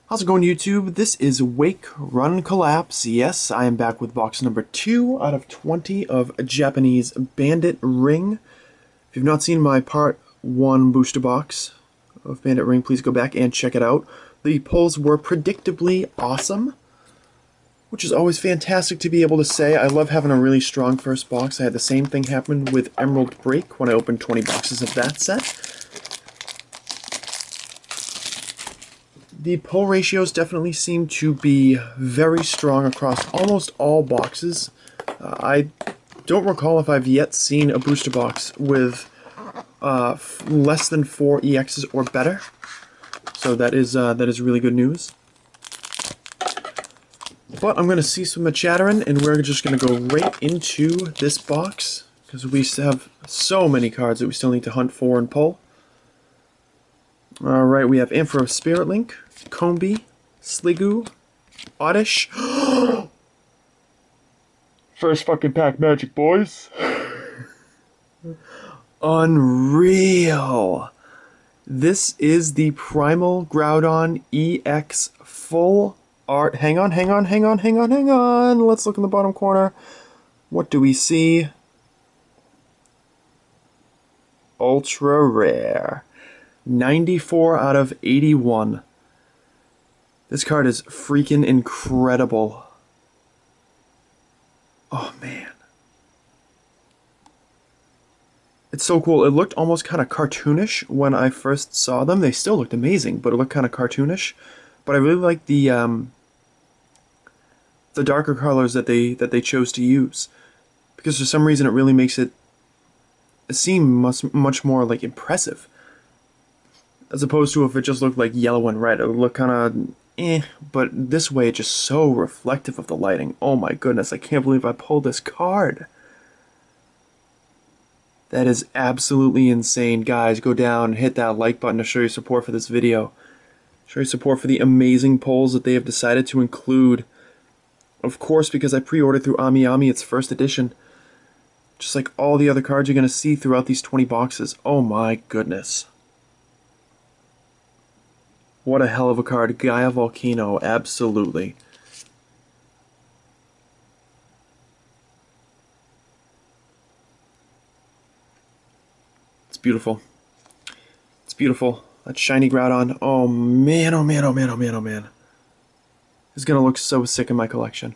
How's it going, YouTube? This is Wake, Run, Collapse. Yes, I am back with box number 2 out of 20 of Japanese Bandit Ring. If you've not seen my part 1 booster box of Bandit Ring, please go back and check it out. The pulls were predictably awesome, which is always fantastic to be able to say. I love having a really strong first box. I had the same thing happen with Emerald Break when I opened 20 boxes of that set. The pull ratios definitely seem to be very strong across almost all boxes. I don't recall if I've yet seen a booster box with less than 4 EXs or better. So that is really good news. But I'm going to cease with my chattering, and we're just going to go right into this box, because we have so many cards that we still need to hunt for and pull. Alright, we have Ampharos Spirit Link, Combi, Sliggoo, Oddish. First fucking pack magic, boys. Unreal. This is the Primal Groudon EX full art. Hang on. Let's look in the bottom corner. What do we see? Ultra rare. 94 out of 81. This card is freaking incredible. Oh man. It's so cool. It looked almost kind of cartoonish when I first saw them. They still looked amazing, but it looked kind of cartoonish. But I really like the darker colors that they chose to use, because for some reason it really makes it seem much more like impressive, as opposed to if it just looked like yellow and red. It would look kind of but this way it's just so reflective of the lighting. Oh my goodness, I can't believe I pulled this card. That is absolutely insane. Guys, go down and hit that like button to show your support for this video. Show your support for the amazing pulls that they have decided to include. Of course, because I pre-ordered through AmiAmi, its first edition. Just like all the other cards you're going to see throughout these 20 boxes. Oh my goodness. What a hell of a card. Gaia Volcano, absolutely. It's beautiful. It's beautiful. That shiny Groudon. Oh man, oh man, oh man, oh man, oh man. It's gonna look so sick in my collection.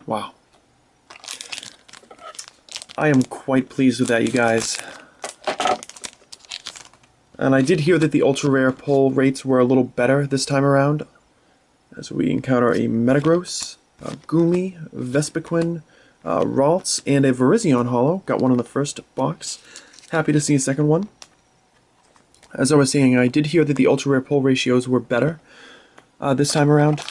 Wow. I am quite pleased with that, you guys. And I did hear that the ultra rare pull rates were a little better this time around, as we encounter a Metagross, a Goomy, Vespiquen, Ralts, and a Virizion Holo. Got one in the first box. Happy to see a second one. As I was saying, I did hear that the ultra rare pull ratios were better this time around.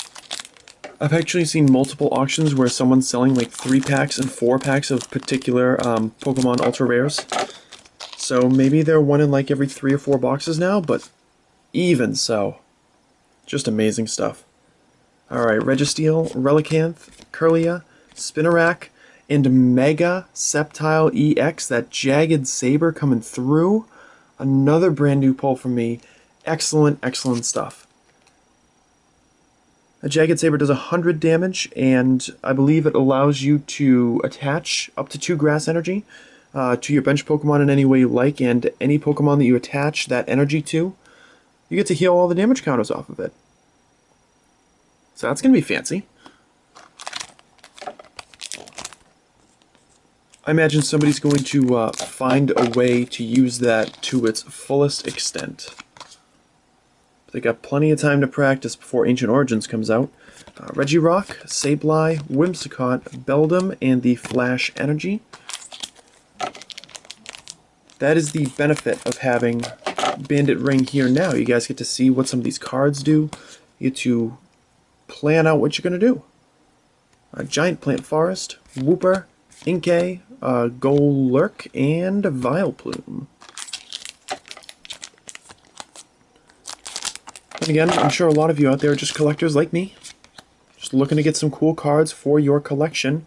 I've actually seen multiple auctions where someone's selling like 3 packs and 4 packs of particular Pokemon ultra rares. So maybe they're one in like every 3 or 4 boxes now, but even so, just amazing stuff. Alright, Registeel, Relicanth, Kirlia, Spinarak, and Mega Sceptile EX, that Jagged Saber coming through. Another brand new pull from me. Excellent, excellent stuff. A Jagged Saber does 100 damage, and I believe it allows you to attach up to 2 Grass Energy to your bench Pokemon in any way you like, and any Pokemon that you attach that energy to, you get to heal all the damage counters off of it. So that's going to be fancy. I imagine somebody's going to find a way to use that to its fullest extent. They got plenty of time to practice before Ancient Origins comes out. Regirock, Sableye, Whimsicott, Beldum, and the Flash Energy. That is the benefit of having Bandit Ring here now. You guys get to see what some of these cards do. You get to plan out what you're going to do. Giant Plant Forest, Wooper, Inkay, Golurk, and Vileplume. And again, I'm sure a lot of you out there are just collectors like me, just looking to get some cool cards for your collection.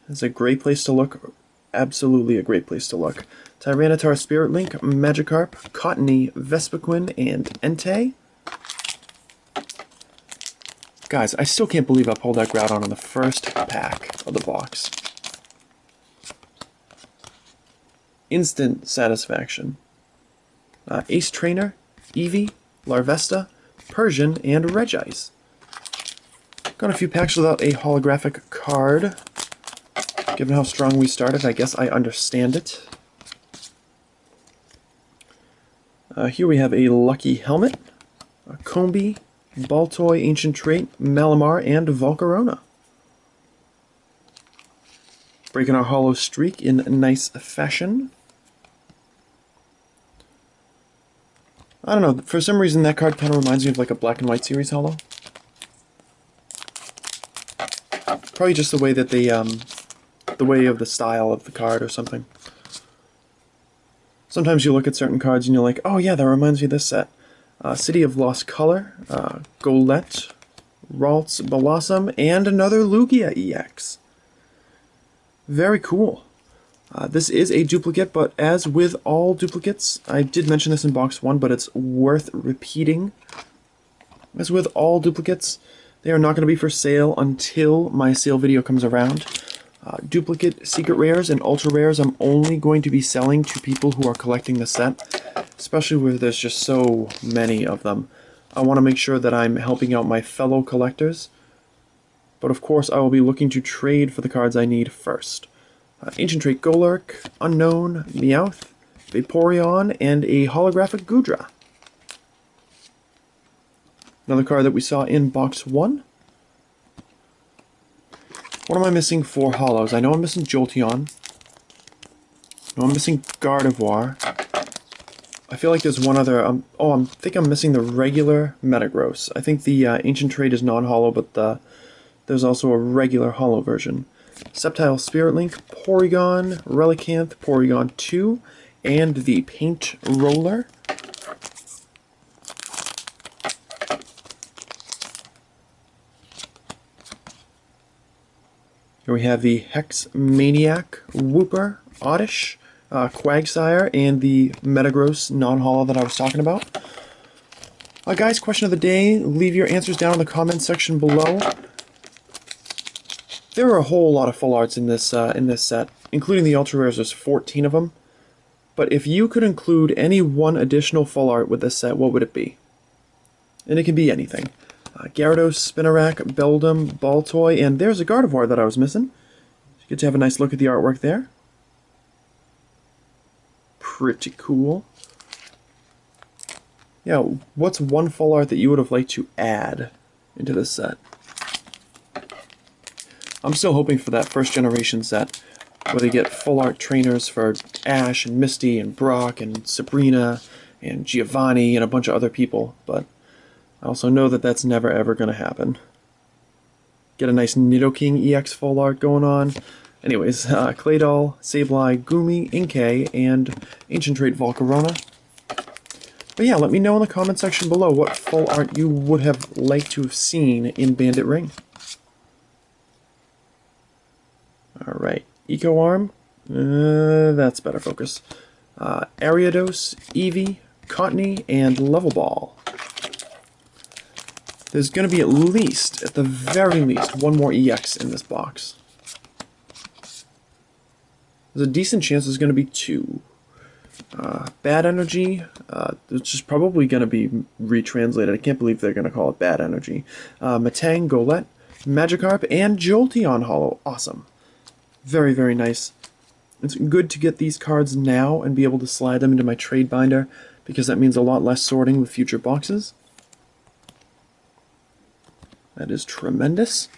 It's a great place to look. Absolutely a great place to look. Tyranitar Spirit Link, Magikarp, Cottony, Vespiquen, and Entei. Guys, I still can't believe I pulled that Groudon in the first pack of the box. Instant satisfaction. Ace Trainer, Eevee, Larvesta, Persian, and Regice. Got a few packs without a holographic card. Given how strong we started, I guess I understand it. Here we have a Lucky Helmet, a Combi, Baltoy, Ancient Trait, Malamar, and Volcarona. Breaking our holo streak in nice fashion. I don't know, for some reason that card kind of reminds me of like a Black and White series holo. Probably just the way that they, the way of the style of the card or something. Sometimes you look at certain cards and you're like, oh yeah, that reminds me of this set. City of Lost Color, Golett, Ralts, Blossom, and another Lugia EX. Very cool. This is a duplicate, but as with all duplicates, I did mention this in box 1, but it's worth repeating. As with all duplicates, they are not going to be for sale until my sale video comes around. Duplicate secret rares and ultra rares I'm only going to be selling to people who are collecting the set, especially where there's just so many of them. I want to make sure that I'm helping out my fellow collectors, but of course I will be looking to trade for the cards I need first. Ancient Trait Golurk, Unknown, Meowth, Vaporeon, and a holographic Goodra. Another card that we saw in box 1. What am I missing for holos? I know I'm missing Jolteon. I know I'm missing Gardevoir. I feel like there's one other... I think I'm missing the regular Metagross. I think the Ancient Trait is non-holo, but there's also a regular holo version. Sceptile Spirit Link, Porygon, Relicanth, Porygon 2, and the Paint Roller. Here we have the Hex Maniac, Wooper, Oddish, Quagsire, and the Metagross non-holo that I was talking about. Guys, question of the day, leave your answers down in the comments section below. There are a whole lot of full arts in this set, including the ultra rares. There's 14 of them. But if you could include any one additional full art with this set, what would it be? And it can be anything. Gyarados, Spinarak, Beldum, Baltoy, and there's a Gardevoir that I was missing. You get to have a nice look at the artwork there. Pretty cool. Yeah, what's one full art that you would have liked to add into this set? I'm still hoping for that first generation set, where they get full art trainers for Ash and Misty and Brock and Sabrina and Giovanni and a bunch of other people, but I also know that that's never ever going to happen. Get a nice Nidoking EX full art going on. Anyways, Claydol, Sableye, Goomy, Inkay, and Ancient Trait Volcarona. But yeah, let me know in the comment section below what full art you would have liked to have seen in Bandit Ring. Alright, Eco Arm, that's better focus. Ariados, Eevee, Cottony, and Level Ball. There's going to be at least, at the very least, one more EX in this box. There's a decent chance there's going to be 2. Bad Energy, it's just probably going to be retranslated. I can't believe they're going to call it Bad Energy. Matang, Golett, Magikarp, and Jolteon holo. Awesome. Very, very nice. It's good to get these cards now and be able to slide them into my trade binder, because that means a lot less sorting with future boxes. That is tremendous.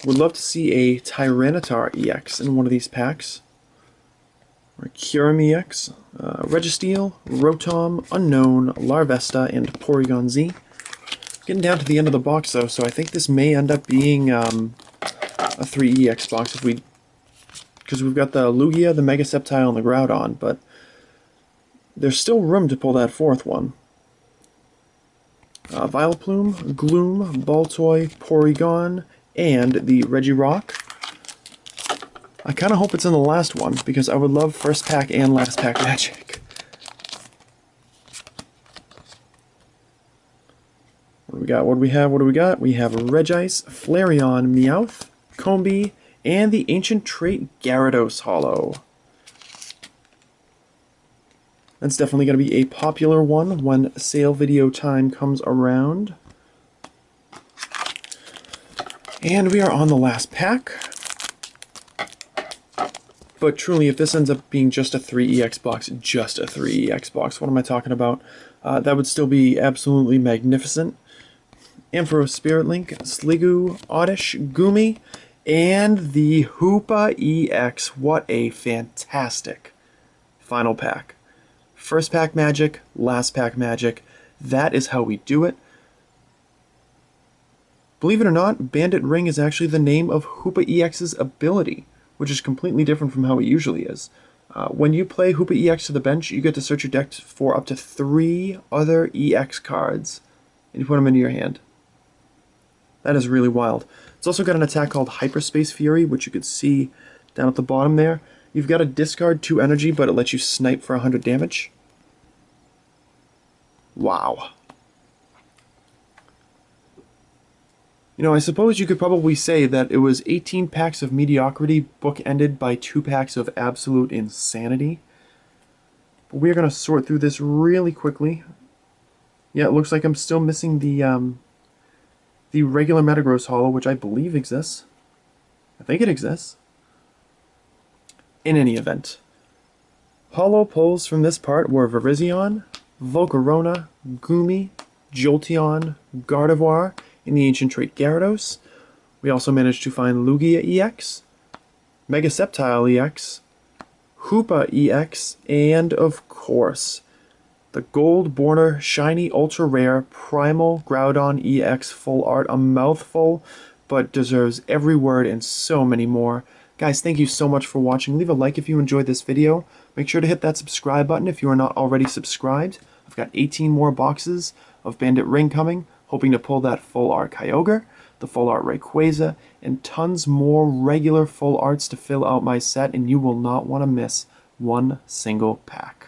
Would love to see a Tyranitar EX in one of these packs. Or a Kyurem EX. Registeel, Rotom, Unknown, Larvesta, and Porygon Z. Getting down to the end of the box though, so I think this may end up being a 3 EX box if we... because we've got the Lugia, the Mega Sceptile, and the Groudon, but there's still room to pull that 4th one. Vileplume, Gloom, Baltoy, Porygon, and the Regirock. I kind of hope it's in the last one, because I would love first pack and last pack magic. What do we got? What do we have? What do we got? We have Regice, Flareon, Meowth, Combee, and the Ancient Trait Gyarados Holo. That's definitely going to be a popular one when sale video time comes around. And we are on the last pack. But truly, if this ends up being just a 3EX box, just a 3EX box, what am I talking about? That would still be absolutely magnificent. Ampharos Spirit Link, Sliggoo, Oddish, Goomy, and the Hoopa EX. What a fantastic final pack. First pack magic, last pack magic. That is how we do it. Believe it or not, Bandit Ring is actually the name of Hoopa EX's ability, which is completely different from how it usually is. When you play Hoopa EX to the bench, you get to search your deck for up to 3 other EX cards, and you put them into your hand. That is really wild. It's also got an attack called Hyperspace Fury, which you could see down at the bottom there. You've got to discard 2 energy, but it lets you snipe for 100 damage. Wow. You know, I suppose you could probably say that it was 18 packs of mediocrity bookended by 2 packs of absolute insanity. But we're going to sort through this really quickly. Yeah, it looks like I'm still missing the regular Metagross Holo, which I believe exists. I think it exists. In any event, Holo pulls from this part were Virizion, Volcarona, Goomy, Jolteon, Gardevoir, and the Ancient Trait Gyarados. We also managed to find Lugia EX, Mega Sceptile EX, Hoopa EX, and of course, the Gold Borner Shiny Ultra Rare Primal Groudon EX Full Art. A mouthful, but deserves every word and so many more. Guys, thank you so much for watching. Leave a like if you enjoyed this video. Make sure to hit that subscribe button if you are not already subscribed. I've got 18 more boxes of Bandit Ring coming, hoping to pull that Full Art Kyogre, the Full Art Rayquaza, and tons more regular Full Arts to fill out my set, and you will not want to miss one single pack.